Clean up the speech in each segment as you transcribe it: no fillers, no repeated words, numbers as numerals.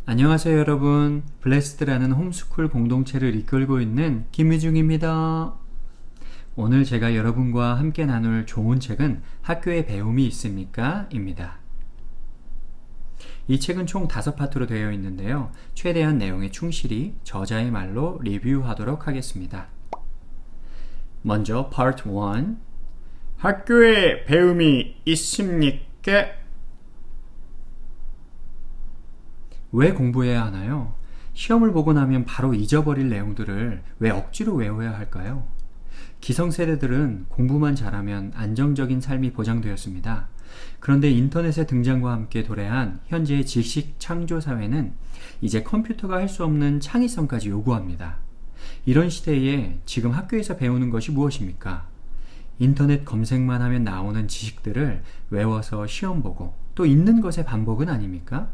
안녕하세요 여러분. 블레스드라는 홈스쿨 공동체를 이끌고 있는 김희중입니다. 오늘 제가 여러분과 함께 나눌 좋은 책은 학교에 배움이 있습니까? 입니다. 이 책은 총 5파트로 되어 있는데요. 최대한 내용에 충실히 저자의 말로 리뷰하도록 하겠습니다. 먼저 Part 1. 학교에 배움이 있습니까? 왜 공부해야 하나요? 시험을 보고 나면 바로 잊어버릴 내용들을 왜 억지로 외워야 할까요? 기성세대들은 공부만 잘하면 안정적인 삶이 보장되었습니다. 그런데 인터넷의 등장과 함께 도래한 현재의 지식 창조 사회는 이제 컴퓨터가 할 수 없는 창의성까지 요구합니다. 이런 시대에 지금 학교에서 배우는 것이 무엇입니까? 인터넷 검색만 하면 나오는 지식들을 외워서 시험 보고 또 있는 것의 반복은 아닙니까?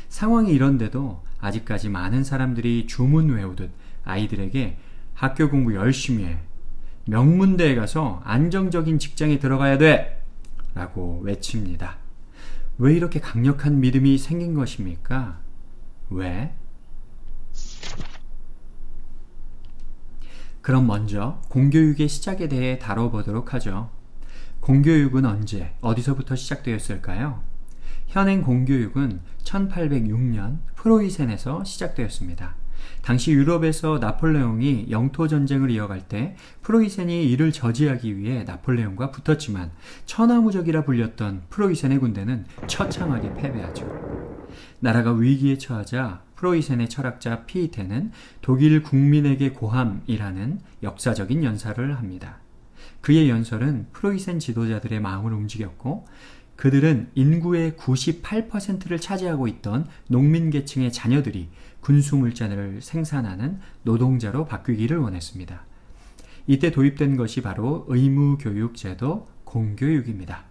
상황이 이런데도 아직까지 많은 사람들이 주문 외우듯 아이들에게 학교 공부 열심히 해, 명문대에 가서 안정적인 직장에 들어가야 돼! 라고 외칩니다. 왜 이렇게 강력한 믿음이 생긴 것입니까? 왜? 그럼 먼저 공교육의 시작에 대해 다뤄보도록 하죠. 공교육은 언제, 어디서부터 시작되었을까요? 현행 공교육은 1806년 프로이센에서 시작되었습니다. 당시 유럽에서 나폴레옹이 영토전쟁을 이어갈 때 프로이센이 이를 저지하기 위해 나폴레옹과 붙었지만 천하무적이라 불렸던 프로이센의 군대는 처참하게 패배하죠. 나라가 위기에 처하자 프로이센의 철학자 피이테는 독일 국민에게 고함이라는 역사적인 연설을 합니다. 그의 연설은 프로이센 지도자들의 마음을 움직였고 그들은 인구의 98%를 차지하고 있던 농민계층의 자녀들이 군수물자를 생산하는 노동자로 바뀌기를 원했습니다. 이때 도입된 것이 바로 의무교육제도 공교육입니다.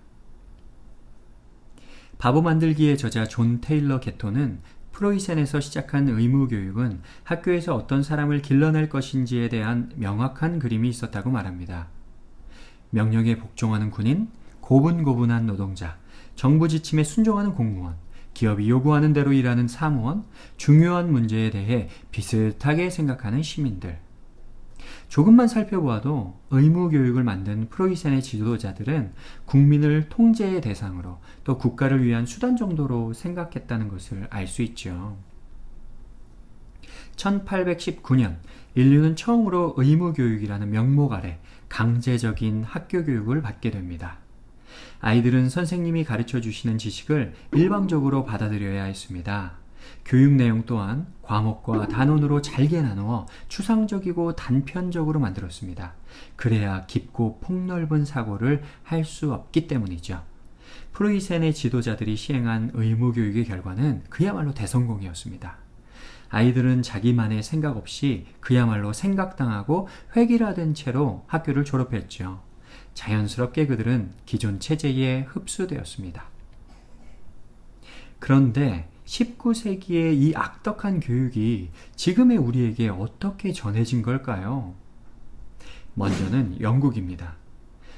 바보 만들기의 저자 존 테일러 게토는 프로이센에서 시작한 의무교육은 학교에서 어떤 사람을 길러낼 것인지에 대한 명확한 그림이 있었다고 말합니다. 명령에 복종하는 군인, 고분고분한 노동자, 정부 지침에 순종하는 공무원, 기업이 요구하는 대로 일하는 사무원, 중요한 문제에 대해 비슷하게 생각하는 시민들. 조금만 살펴보아도 의무교육을 만든 프로이센의 지도자들은 국민을 통제의 대상으로 또 국가를 위한 수단 정도로 생각했다는 것을 알 수 있죠. 1819년 인류는 처음으로 의무교육이라는 명목 아래 강제적인 학교교육을 받게 됩니다. 아이들은 선생님이 가르쳐 주시는 지식을 일방적으로 받아들여야 했습니다. 교육 내용 또한 과목과 단원으로 잘게 나누어 추상적이고 단편적으로 만들었습니다. 그래야 깊고 폭넓은 사고를 할 수 없기 때문이죠. 프로이센의 지도자들이 시행한 의무교육의 결과는 그야말로 대성공이었습니다. 아이들은 자기만의 생각 없이 그야말로 생각당하고 획일화된 채로 학교를 졸업했죠. 자연스럽게 그들은 기존 체제에 흡수되었습니다. 그런데 19세기의 이 악덕한 교육이 지금의 우리에게 어떻게 전해진 걸까요? 먼저는 영국입니다.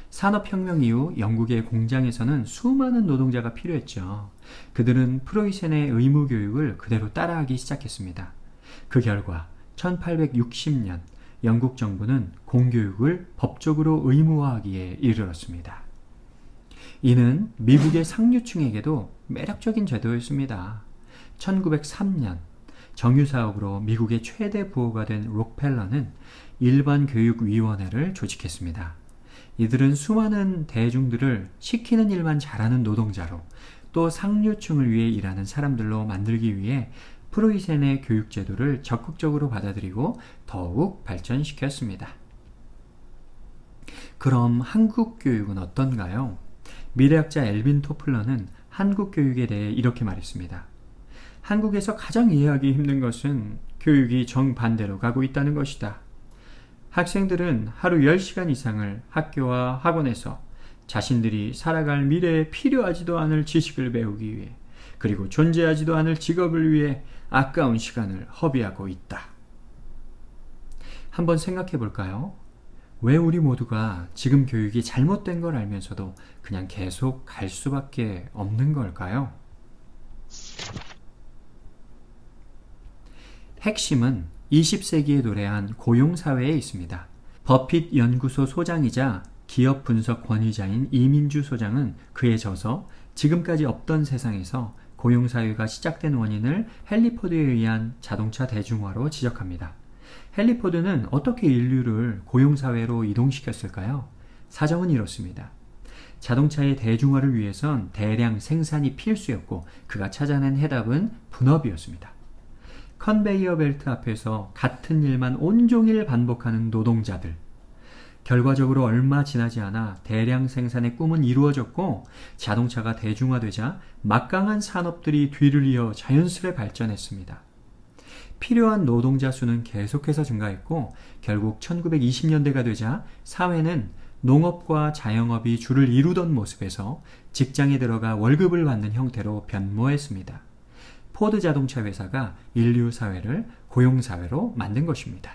산업혁명 이후 영국의 공장에서는 수많은 노동자가 필요했죠. 그들은 프로이센의 의무교육을 그대로 따라하기 시작했습니다. 그 결과 1860년 영국 정부는 공교육을 법적으로 의무화하기에 이르렀습니다. 이는 미국의 상류층에게도 매력적인 제도였습니다. 1903년 정유사업으로 미국의 최대 부호가 된 록펠러는 일반교육위원회를 조직했습니다. 이들은 수많은 대중들을 시키는 일만 잘하는 노동자로 또 상류층을 위해 일하는 사람들로 만들기 위해 프로이센의 교육제도를 적극적으로 받아들이고 더욱 발전시켰습니다. 그럼 한국 교육은 어떤가요? 미래학자 엘빈 토플러는 한국 교육에 대해 이렇게 말했습니다. 한국에서 가장 이해하기 힘든 것은 교육이 정반대로 가고 있다는 것이다. 학생들은 하루 10시간 이상을 학교와 학원에서 자신들이 살아갈 미래에 필요하지도 않을 지식을 배우기 위해 그리고 존재하지도 않을 직업을 위해 아까운 시간을 허비하고 있다. 한번 생각해 볼까요? 왜 우리 모두가 지금 교육이 잘못된 걸 알면서도 그냥 계속 갈 수밖에 없는 걸까요? 핵심은 20세기에 도래한 고용사회에 있습니다. 버핏 연구소 소장이자 기업 분석 권위자인 이민주 소장은 그에 져서 지금까지 없던 세상에서 고용사회가 시작된 원인을 헨리 포드에 의한 자동차 대중화로 지적합니다. 헨리 포드는 어떻게 인류를 고용사회로 이동시켰을까요? 사정은 이렇습니다. 자동차의 대중화를 위해선 대량 생산이 필수였고 그가 찾아낸 해답은 분업이었습니다. 컨베이어 벨트 앞에서 같은 일만 온종일 반복하는 노동자들. 결과적으로 얼마 지나지 않아 대량 생산의 꿈은 이루어졌고 자동차가 대중화되자 막강한 산업들이 뒤를 이어 자연스레 발전했습니다. 필요한 노동자 수는 계속해서 증가했고 결국 1920년대가 되자 사회는 농업과 자영업이 주를 이루던 모습에서 직장에 들어가 월급을 받는 형태로 변모했습니다. 포드 자동차 회사가 인류 사회를 고용사회로 만든 것입니다.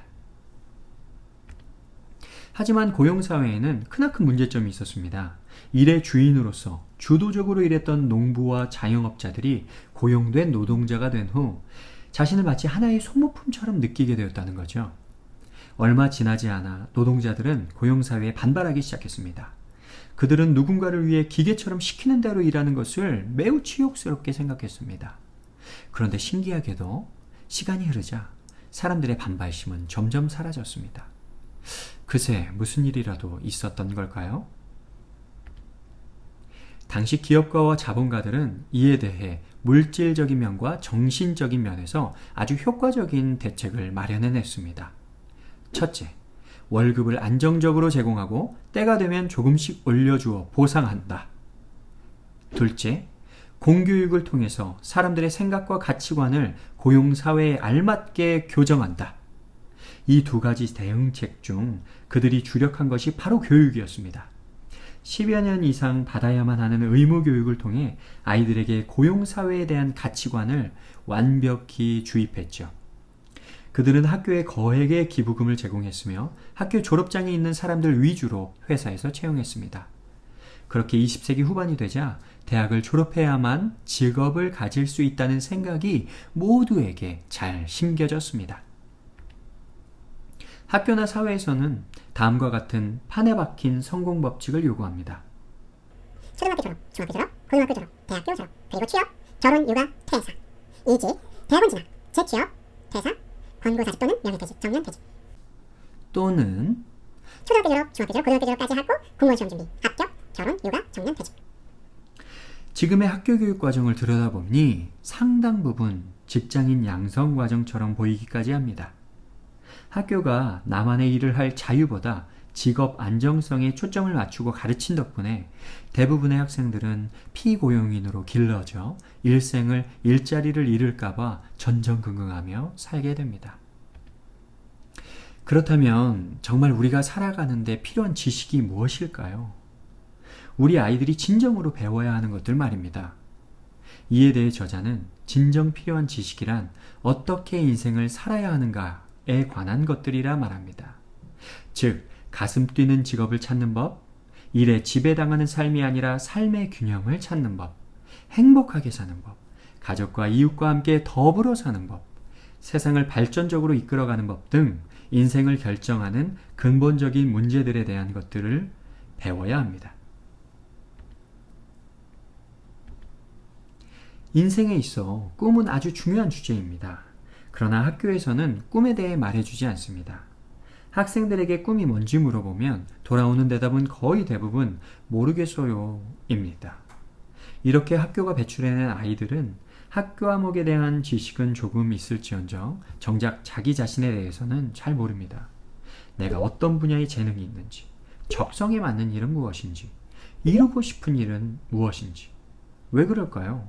하지만 고용사회에는 크나큰 문제점이 있었습니다. 일의 주인으로서 주도적으로 일했던 농부와 자영업자들이 고용된 노동자가 된 후 자신을 마치 하나의 소모품처럼 느끼게 되었다는 거죠. 얼마 지나지 않아 노동자들은 고용사회에 반발하기 시작했습니다. 그들은 누군가를 위해 기계처럼 시키는 대로 일하는 것을 매우 치욕스럽게 생각했습니다. 그런데 신기하게도 시간이 흐르자 사람들의 반발심은 점점 사라졌습니다. 그새 무슨 일이라도 있었던 걸까요? 당시 기업가와 자본가들은 이에 대해 물질적인 면과 정신적인 면에서 아주 효과적인 대책을 마련해냈습니다. 첫째, 월급을 안정적으로 제공하고 때가 되면 조금씩 올려주어 보상한다. 둘째, 공교육을 통해서 사람들의 생각과 가치관을 고용사회에 알맞게 교정한다. 이 두 가지 대응책 중 그들이 주력한 것이 바로 교육이었습니다. 10여 년 이상 받아야만 하는 의무교육을 통해 아이들에게 고용사회에 대한 가치관을 완벽히 주입했죠. 그들은 학교에 거액의 기부금을 제공했으며 학교 졸업장이 있는 사람들 위주로 회사에서 채용했습니다. 그렇게 20세기 후반이 되자 대학을 졸업해야만 직업을 가질 수 있다는 생각이 모두에게 잘 심겨졌습니다. 학교나 사회에서는 다음과 같은 판에 박힌 성공 법칙을 요구합니다. 초등학교 졸업, 중학교 졸업, 고등학교 졸업, 대학교 졸업, 그리고 취업, 결혼, 육아, 퇴사. 이지, 대학원 진학, 재취업, 퇴사, 권고사직 또는 명예퇴직, 정년퇴직. 또는 초등학교 졸업, 중학교 졸업, 고등학교 졸업까지 하고 공무원 시험 준비, 합격, 결혼, 육아, 정년퇴직. 지금의 학교 교육 과정을 들여다보니 상당 부분 직장인 양성 과정처럼 보이기까지 합니다. 학교가 나만의 일을 할 자유보다 직업 안정성에 초점을 맞추고 가르친 덕분에 대부분의 학생들은 피고용인으로 길러져 일생을 일자리를 잃을까봐 전전긍긍하며 살게 됩니다. 그렇다면 정말 우리가 살아가는데 필요한 지식이 무엇일까요? 우리 아이들이 진정으로 배워야 하는 것들 말입니다. 이에 대해 저자는 진정 필요한 지식이란 어떻게 인생을 살아야 하는가에 관한 것들이라 말합니다. 즉, 가슴 뛰는 직업을 찾는 법, 일에 지배당하는 삶이 아니라 삶의 균형을 찾는 법, 행복하게 사는 법, 가족과 이웃과 함께 더불어 사는 법, 세상을 발전적으로 이끌어가는 법 등 인생을 결정하는 근본적인 문제들에 대한 것들을 배워야 합니다. 인생에 있어 꿈은 아주 중요한 주제입니다. 그러나 학교에서는 꿈에 대해 말해주지 않습니다. 학생들에게 꿈이 뭔지 물어보면 돌아오는 대답은 거의 대부분 모르겠어요 입니다. 이렇게 학교가 배출해낸 아이들은 학교 과목에 대한 지식은 조금 있을지언정 정작 자기 자신에 대해서는 잘 모릅니다. 내가 어떤 분야에 재능이 있는지, 적성에 맞는 일은 무엇인지, 이루고 싶은 일은 무엇인지. 왜 그럴까요?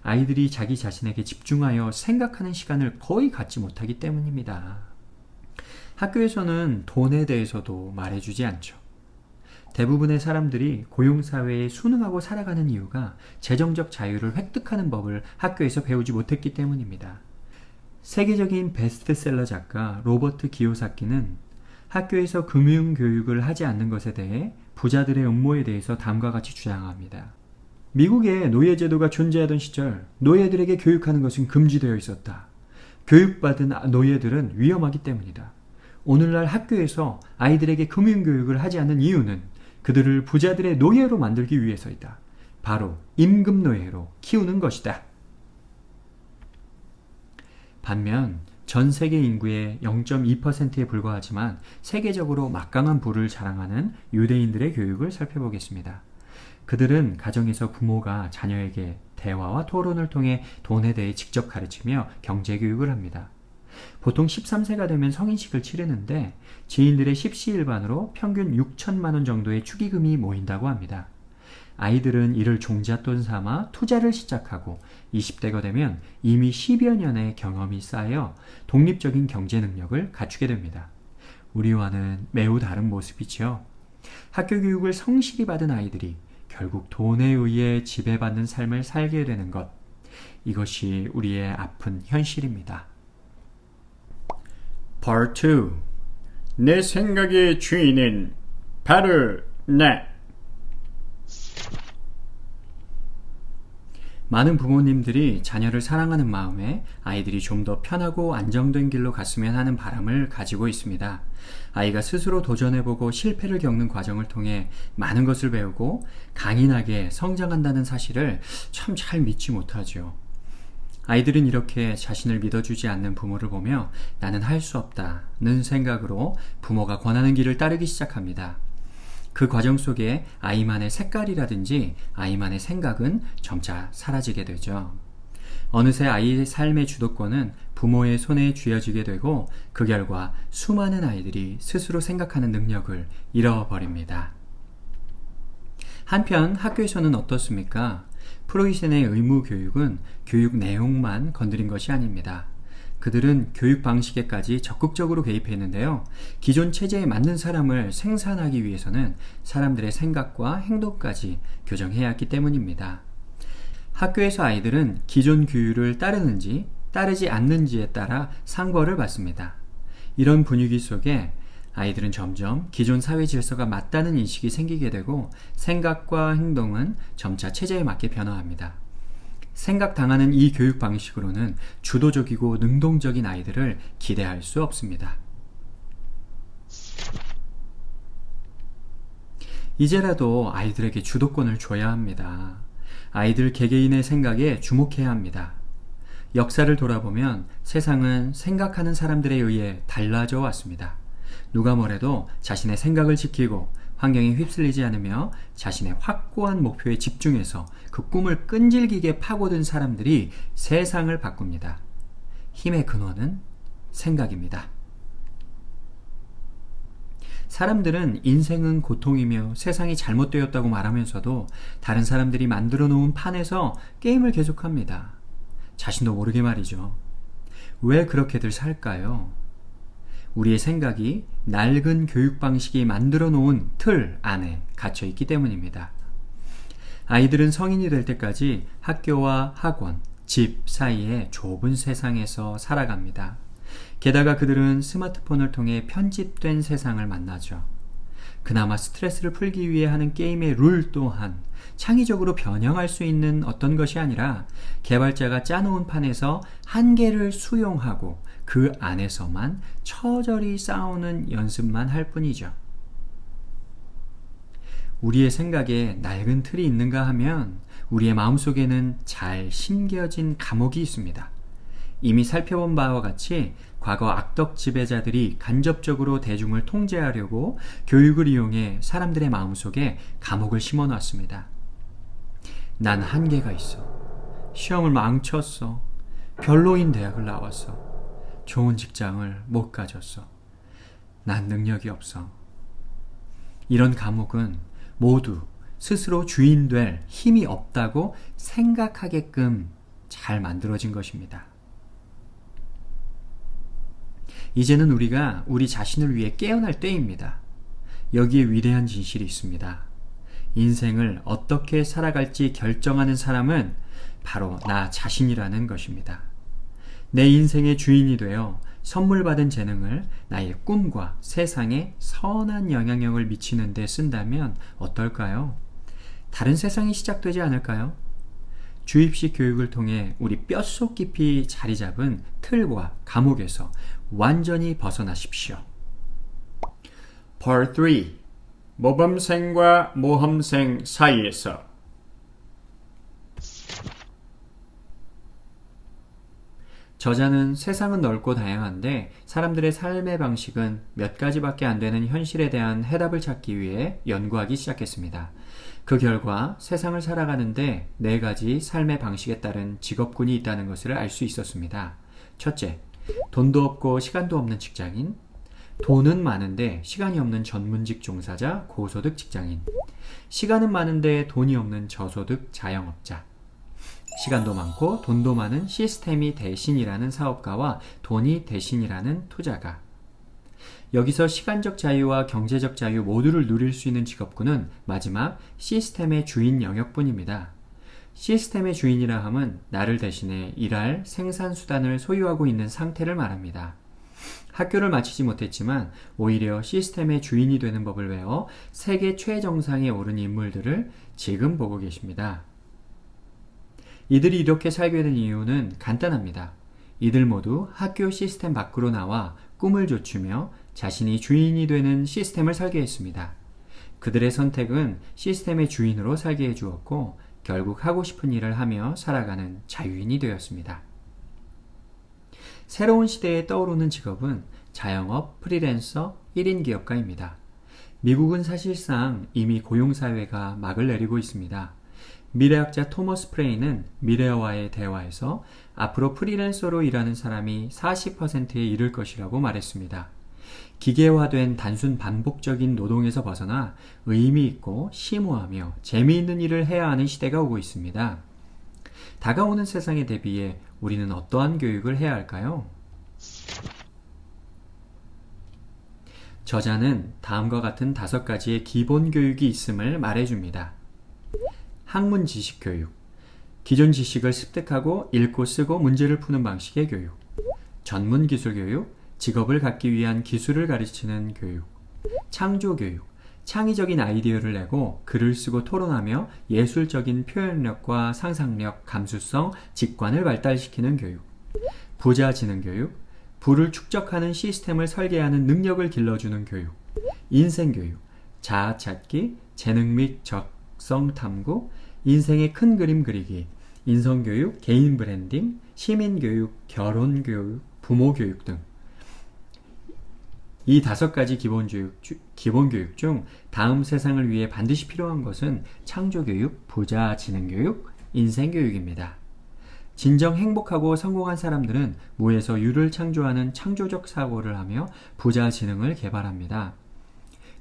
아이들이 자기 자신에게 집중하여 생각하는 시간을 거의 갖지 못하기 때문입니다. 학교에서는 돈에 대해서도 말해주지 않죠. 대부분의 사람들이 고용사회에 순응하고 살아가는 이유가 재정적 자유를 획득하는 법을 학교에서 배우지 못했기 때문입니다. 세계적인 베스트셀러 작가 로버트 기요사키는 학교에서 금융교육을 하지 않는 것에 대해 부자들의 음모에 대해서 다음과 같이 주장합니다. 미국에 노예제도가 존재하던 시절 노예들에게 교육하는 것은 금지되어 있었다. 교육받은 노예들은 위험하기 때문이다. 오늘날 학교에서 아이들에게 금융교육을 하지 않는 이유는 그들을 부자들의 노예로 만들기 위해서이다. 바로 임금노예로 키우는 것이다. 반면 전 세계 인구의 0.2%에 불과하지만 세계적으로 막강한 부를 자랑하는 유대인들의 교육을 살펴보겠습니다. 그들은 가정에서 부모가 자녀에게 대화와 토론을 통해 돈에 대해 직접 가르치며 경제교육을 합니다. 보통 13세가 되면 성인식을 치르는데 지인들의 십시일반으로 평균 6천만 원 정도의 축의금이 모인다고 합니다. 아이들은 이를 종잣돈 삼아 투자를 시작하고 20대가 되면 이미 10여 년의 경험이 쌓여 독립적인 경제 능력을 갖추게 됩니다. 우리와는 매우 다른 모습이지요. 학교 교육을 성실히 받은 아이들이 결국 돈에 의해 지배받는 삶을 살게 되는 것, 이것이 우리의 아픈 현실입니다. Part 2. 내 생각의 주인은 바로 나. 많은 부모님들이 자녀를 사랑하는 마음에 아이들이 좀 더 편하고 안정된 길로 갔으면 하는 바람을 가지고 있습니다. 아이가 스스로 도전해보고 실패를 겪는 과정을 통해 많은 것을 배우고 강인하게 성장한다는 사실을 참 잘 믿지 못하죠. 아이들은 이렇게 자신을 믿어주지 않는 부모를 보며 나는 할 수 없다는 생각으로 부모가 권하는 길을 따르기 시작합니다. 그 과정 속에 아이만의 색깔이라든지 아이만의 생각은 점차 사라지게 되죠. 어느새 아이의 삶의 주도권은 부모의 손에 쥐어지게 되고 그 결과 수많은 아이들이 스스로 생각하는 능력을 잃어버립니다. 한편 학교에서는 어떻습니까? 프로이센의 의무 교육은 교육 내용만 건드린 것이 아닙니다. 그들은 교육 방식에까지 적극적으로 개입했는데요. 기존 체제에 맞는 사람을 생산하기 위해서는 사람들의 생각과 행동까지 교정해야 했기 때문입니다. 학교에서 아이들은 기존 규율을 따르는지 따르지 않는지에 따라 상벌을 받습니다. 이런 분위기 속에 아이들은 점점 기존 사회 질서가 맞다는 인식이 생기게 되고 생각과 행동은 점차 체제에 맞게 변화합니다. 생각당하는 이 교육 방식으로는 주도적이고 능동적인 아이들을 기대할 수 없습니다. 이제라도 아이들에게 주도권을 줘야 합니다. 아이들 개개인의 생각에 주목해야 합니다. 역사를 돌아보면 세상은 생각하는 사람들에 의해 달라져 왔습니다. 누가 뭐래도 자신의 생각을 지키고 환경에 휩쓸리지 않으며 자신의 확고한 목표에 집중해서 그 꿈을 끈질기게 파고든 사람들이 세상을 바꿉니다. 힘의 근원은 생각입니다. 사람들은 인생은 고통이며 세상이 잘못되었다고 말하면서도 다른 사람들이 만들어 놓은 판에서 게임을 계속합니다. 자신도 모르게 말이죠. 왜 그렇게들 살까요? 우리의 생각이 낡은 교육 방식이 만들어 놓은 틀 안에 갇혀 있기 때문입니다. 아이들은 성인이 될 때까지 학교와 학원, 집 사이의 좁은 세상에서 살아갑니다. 게다가 그들은 스마트폰을 통해 편집된 세상을 만나죠. 그나마 스트레스를 풀기 위해 하는 게임의 룰 또한 창의적으로 변형할 수 있는 어떤 것이 아니라 개발자가 짜놓은 판에서 한계를 수용하고 그 안에서만 처절히 싸우는 연습만 할 뿐이죠. 우리의 생각에 낡은 틀이 있는가 하면 우리의 마음속에는 잘 심겨진 감옥이 있습니다. 이미 살펴본 바와 같이 과거 악덕 지배자들이 간접적으로 대중을 통제하려고 교육을 이용해 사람들의 마음속에 감옥을 심어놨습니다. 난 한계가 있어. 시험을 망쳤어. 별로인 대학을 나왔어. 좋은 직장을 못 가졌어. 난 능력이 없어. 이런 감옥은 모두 스스로 주인 될 힘이 없다고 생각하게끔 잘 만들어진 것입니다. 이제는 우리가 우리 자신을 위해 깨어날 때입니다. 여기에 위대한 진실이 있습니다. 인생을 어떻게 살아갈지 결정하는 사람은 바로 나 자신이라는 것입니다. 내 인생의 주인이 되어 선물 받은 재능을 나의 꿈과 세상에 선한 영향력을 미치는 데 쓴다면 어떨까요? 다른 세상이 시작되지 않을까요? 주입식 교육을 통해 우리 뼛속 깊이 자리 잡은 틀과 감옥에서 완전히 벗어나십시오. Part 3. 모범생과 모험생 사이에서. 저자는 세상은 넓고 다양한데 사람들의 삶의 방식은 몇 가지밖에 안 되는 현실에 대한 해답을 찾기 위해 연구하기 시작했습니다. 그 결과 세상을 살아가는데 4가지 삶의 방식에 따른 직업군이 있다는 것을 알 수 있었습니다. 첫째, 돈도 없고 시간도 없는 직장인. 돈은 많은데 시간이 없는 전문직 종사자, 고소득 직장인. 시간은 많은데 돈이 없는 저소득 자영업자. 시간도 많고 돈도 많은 시스템이 대신이라는 사업가와 돈이 대신이라는 투자가. 여기서 시간적 자유와 경제적 자유 모두를 누릴 수 있는 직업군은 마지막 시스템의 주인 영역뿐입니다. 시스템의 주인이라 함은 나를 대신해 일할 생산수단을 소유하고 있는 상태를 말합니다. 학교를 마치지 못했지만 오히려 시스템의 주인이 되는 법을 외워 세계 최정상에 오른 인물들을 지금 보고 계십니다. 이들이 이렇게 살게 된 이유는 간단합니다. 이들 모두 학교 시스템 밖으로 나와 꿈을 좇으며 자신이 주인이 되는 시스템을 살게 했습니다. 그들의 선택은 시스템의 주인으로 살게 해주었고 결국 하고 싶은 일을 하며 살아가는 자유인이 되었습니다. 새로운 시대에 떠오르는 직업은 자영업, 프리랜서, 1인 기업가입니다. 미국은 사실상 이미 고용사회가 막을 내리고 있습니다. 미래학자 토머스 프레이는 미래와의 대화에서 앞으로 프리랜서로 일하는 사람이 40%에 이를 것이라고 말했습니다. 기계화된 단순 반복적인 노동에서 벗어나 의미 있고 심오하며 재미있는 일을 해야 하는 시대가 오고 있습니다. 다가오는 세상에 대비해 우리는 어떠한 교육을 해야 할까요? 저자는 다음과 같은 5가지의 기본 교육이 있음을 말해줍니다. 학문 지식 교육, 기존 지식을 습득하고 읽고 쓰고 문제를 푸는 방식의 교육, 전문 기술 교육, 직업을 갖기 위한 기술을 가르치는 교육, 창조 교육, 창의적인 아이디어를 내고 글을 쓰고 토론하며 예술적인 표현력과 상상력, 감수성, 직관을 발달시키는 교육, 부자 지능 교육, 부를 축적하는 시스템을 설계하는 능력을 길러주는 교육, 인생 교육, 자아 찾기, 재능 및 적성 탐구, 인생의 큰 그림 그리기, 인성 교육, 개인 브랜딩, 시민 교육, 결혼 교육, 부모 교육 등. 이 5가지 기본 교육 중 다음 세상을 위해 반드시 필요한 것은 창조 교육, 부자 지능 교육, 인생 교육입니다. 진정 행복하고 성공한 사람들은 무에서 유를 창조하는 창조적 사고를 하며 부자 지능을 개발합니다.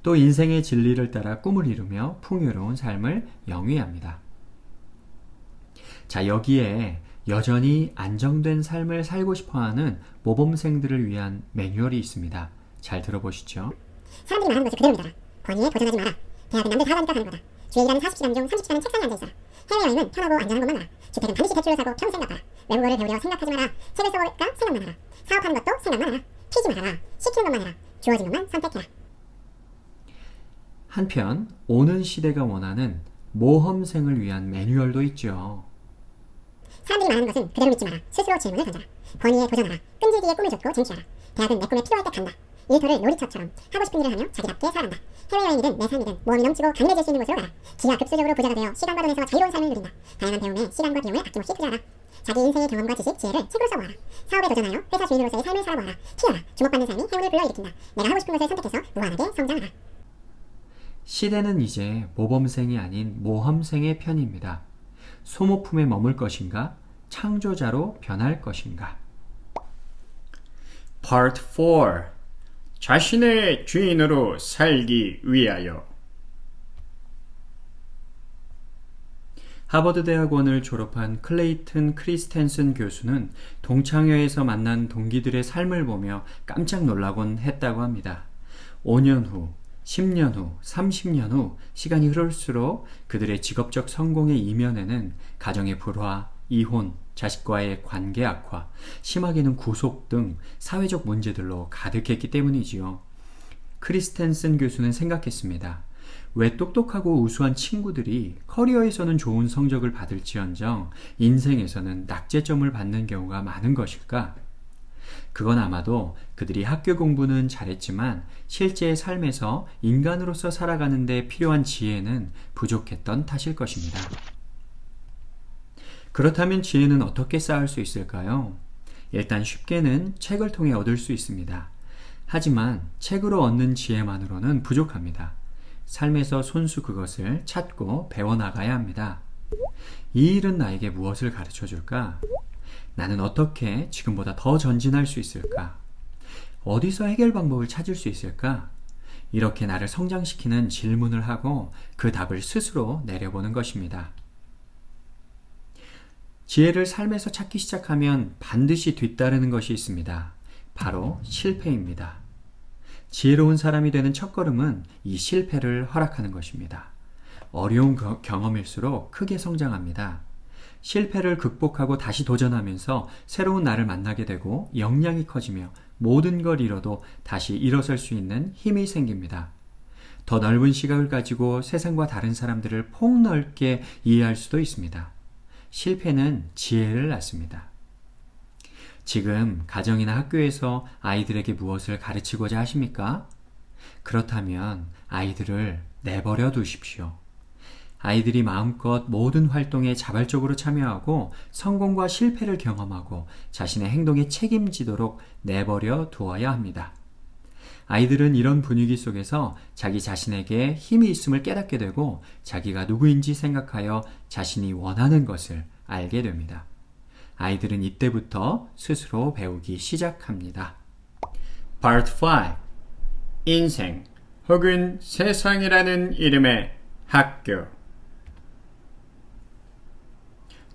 또 인생의 진리를 따라 꿈을 이루며 풍요로운 삶을 영위합니다. 자, 여기에 여전히 안정된 삶을 살고 싶어하는 모범생들을 위한 매뉴얼이 있습니다. 잘 들어보시죠. 사람들이 말하는 것을 그대로 믿어라. 권위에 도전하지 마라. 대학은 남들 다 가니까 가는 거다. 주에 일하는 40시간 중 30시간은 책상에 앉아있어라. 해외여행은 편하고 안전한 것만 알아. 주택은 반드시 대출을 사고 평생 갚아라. 외국어를 배우려 생각하지 마라. 책을 써볼까 생각만 하라. 사업하는 것도 생각만 하라. 튀지 말아라. 시키는 것만 해라. 주어진 것만 선택해라. 한편 오는 시대가 원하는 모험생을 위한 매뉴얼도 있죠. 사람들이 말하는 것은 그대로 믿지 마라. 스스로 질문을 던져라. 권위에 도전하라. 끈질기게 꿈을 좇고 쟁취하라. 대학은 내 꿈에 필요할 때 간다. 일터를 놀이터처럼 하고 싶은 일을 하며 자기답게 살아간다. 해외여행이든 내 삶이든 모험이 넘치고 강인해질 수 있는 곳으로 가라. 기하급수적으로 부자가 되어 시간과 돈에서 자유로운 삶을 누린다. 다양한 배움에 시간과 비용을 아낌없이 투자하라. 자기 인생의 경험과 지식, 지혜를 책으로 써보아라. 사업에 도전하여 회사 주인으로서의 삶을 살아보아라. 튀어라. 주목받는 삶이 행운을 불러일으킨다. 내가 하고 싶은 것을 선택해서 무한하게 성장하라. 시대는 이제 모범생이 아닌 모험생의 편입니다. 소모품에 머물 것인가? 창조자로 변할 것인가? Part 4. 자신의 주인으로 살기 위하여. 하버드 대학원을 졸업한 클레이튼 크리스텐슨 교수는 동창회에서 만난 동기들의 삶을 보며 깜짝 놀라곤 했다고 합니다. 5년 후, 10년 후, 30년 후 시간이 흐를수록 그들의 직업적 성공의 이면에는 가정의 불화, 이혼, 자식과의 관계 악화, 심하게는 구속 등 사회적 문제들로 가득했기 때문이지요. 크리스텐슨 교수는 생각했습니다. 왜 똑똑하고 우수한 친구들이 커리어에서는 좋은 성적을 받을지언정 인생에서는 낙제점을 받는 경우가 많은 것일까? 그건 아마도 그들이 학교 공부는 잘했지만 실제의 삶에서 인간으로서 살아가는 데 필요한 지혜는 부족했던 탓일 것입니다. 그렇다면 지혜는 어떻게 쌓을 수 있을까요? 일단 쉽게는 책을 통해 얻을 수 있습니다. 하지만 책으로 얻는 지혜만으로는 부족합니다. 삶에서 손수 그것을 찾고 배워나가야 합니다. 이 일은 나에게 무엇을 가르쳐 줄까? 나는 어떻게 지금보다 더 전진할 수 있을까? 어디서 해결 방법을 찾을 수 있을까? 이렇게 나를 성장시키는 질문을 하고 그 답을 스스로 내려보는 것입니다. 지혜를 삶에서 찾기 시작하면 반드시 뒤따르는 것이 있습니다. 바로 실패입니다. 지혜로운 사람이 되는 첫걸음은 이 실패를 허락하는 것입니다. 어려운 경험일수록 크게 성장합니다. 실패를 극복하고 다시 도전하면서 새로운 나를 만나게 되고 역량이 커지며 모든 걸 잃어도 다시 일어설 수 있는 힘이 생깁니다. 더 넓은 시각을 가지고 세상과 다른 사람들을 폭넓게 이해할 수도 있습니다. 실패는 지혜를 낳습니다. 지금 가정이나 학교에서 아이들에게 무엇을 가르치고자 하십니까? 그렇다면 아이들을 내버려 두십시오. 아이들이 마음껏 모든 활동에 자발적으로 참여하고 성공과 실패를 경험하고 자신의 행동에 책임지도록 내버려 두어야 합니다. 아이들은 이런 분위기 속에서 자기 자신에게 힘이 있음을 깨닫게 되고 자기가 누구인지 생각하여 자신이 원하는 것을 알게 됩니다. 아이들은 이때부터 스스로 배우기 시작합니다. Part 5. 인생 혹은 세상이라는 이름의 학교.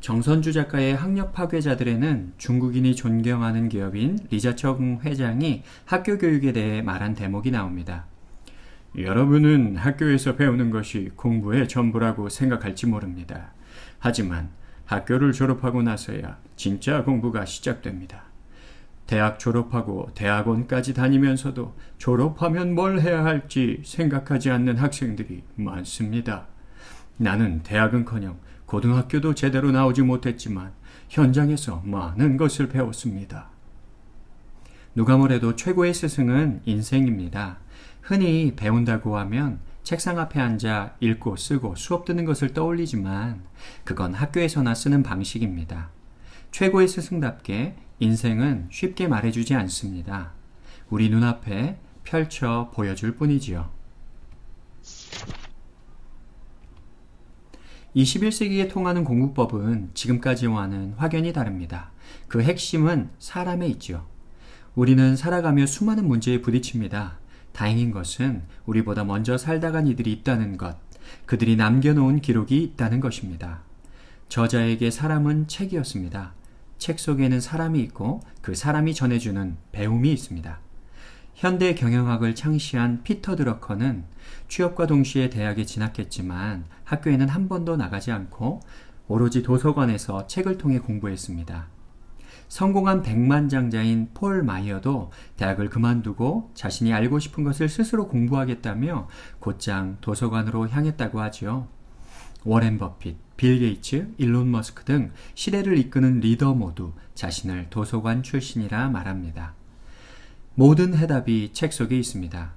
정선주 작가의 학력 파괴자들에는 중국인이 존경하는 기업인 리자청 회장이 학교 교육에 대해 말한 대목이 나옵니다. 여러분은 학교에서 배우는 것이 공부의 전부라고 생각할지 모릅니다. 하지만 학교를 졸업하고 나서야 진짜 공부가 시작됩니다. 대학 졸업하고 대학원까지 다니면서도 졸업하면 뭘 해야 할지 생각하지 않는 학생들이 많습니다. 나는 대학은커녕 고등학교도 제대로 나오지 못했지만 현장에서 많은 것을 배웠습니다. 누가 뭐래도 최고의 스승은 인생입니다. 흔히 배운다고 하면 책상 앞에 앉아 읽고 쓰고 수업 듣는 것을 떠올리지만 그건 학교에서나 쓰는 방식입니다. 최고의 스승답게 인생은 쉽게 말해주지 않습니다. 우리 눈앞에 펼쳐 보여줄 뿐이지요. 21세기에 통하는 공부법은 지금까지와는 확연히 다릅니다. 그 핵심은 사람에 있죠. 우리는 살아가며 수많은 문제에 부딪힙니다. 다행인 것은 우리보다 먼저 살다 간 이들이 있다는 것, 그들이 남겨놓은 기록이 있다는 것입니다. 저자에게 사람은 책이었습니다. 책 속에는 사람이 있고 그 사람이 전해주는 배움이 있습니다. 현대 경영학을 창시한 피터 드러커는 취업과 동시에 대학에 진학했지만 학교에는 한 번도 나가지 않고 오로지 도서관에서 책을 통해 공부했습니다. 성공한 백만장자인 폴 마이어도 대학을 그만두고 자신이 알고 싶은 것을 스스로 공부하겠다며 곧장 도서관으로 향했다고 하지요. 워렌 버핏, 빌 게이츠, 일론 머스크 등 시대를 이끄는 리더 모두 자신을 도서관 출신이라 말합니다. 모든 해답이 책 속에 있습니다.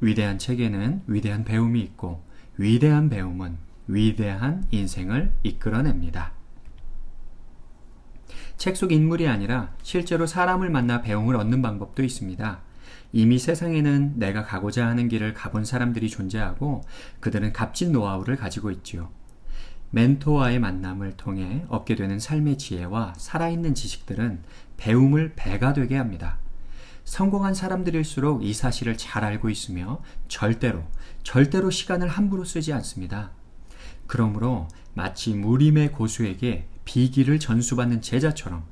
위대한 책에는 위대한 배움이 있고 위대한 배움은 위대한 인생을 이끌어냅니다. 책 속 인물이 아니라 실제로 사람을 만나 배움을 얻는 방법도 있습니다. 이미 세상에는 내가 가고자 하는 길을 가본 사람들이 존재하고 그들은 값진 노하우를 가지고 있지요. 멘토와의 만남을 통해 얻게 되는 삶의 지혜와 살아있는 지식들은 배움을 배가 되게 합니다. 성공한 사람들일수록 이 사실을 잘 알고 있으며 절대로 시간을 함부로 쓰지 않습니다. 그러므로 마치 무림의 고수에게 비기를 전수받는 제자처럼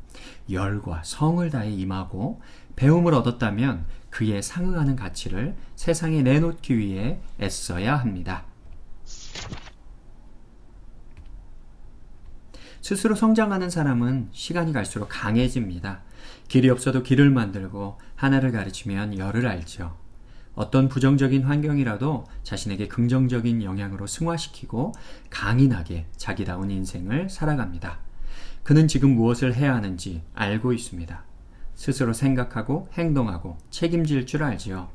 열과 성을 다해 임하고 배움을 얻었다면 그에 상응하는 가치를 세상에 내놓기 위해 애써야 합니다. 스스로 성장하는 사람은 시간이 갈수록 강해집니다. 길이 없어도 길을 만들고 하나를 가르치면 열을 알죠. 어떤 부정적인 환경이라도 자신에게 긍정적인 영향으로 승화시키고 강인하게 자기다운 인생을 살아갑니다. 그는 지금 무엇을 해야 하는지 알고 있습니다. 스스로 생각하고 행동하고 책임질 줄 알지요.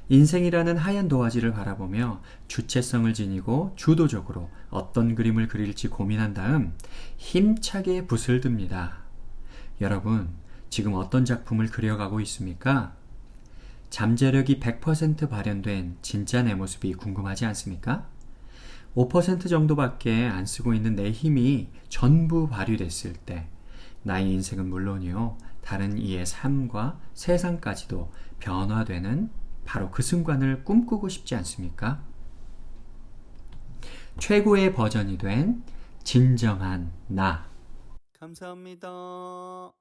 인생이라는 하얀 도화지를 바라보며 주체성을 지니고 주도적으로 어떤 그림을 그릴지 고민한 다음 힘차게 붓을 듭니다. 여러분, 지금 어떤 작품을 그려가고 있습니까? 잠재력이 100% 발현된 진짜 내 모습이 궁금하지 않습니까? 5% 정도밖에 안 쓰고 있는 내 힘이 전부 발휘됐을 때 나의 인생은 물론이요, 다른 이의 삶과 세상까지도 변화되는 바로 그 순간을 꿈꾸고 싶지 않습니까? 최고의 버전이 된 진정한 나. 감사합니다.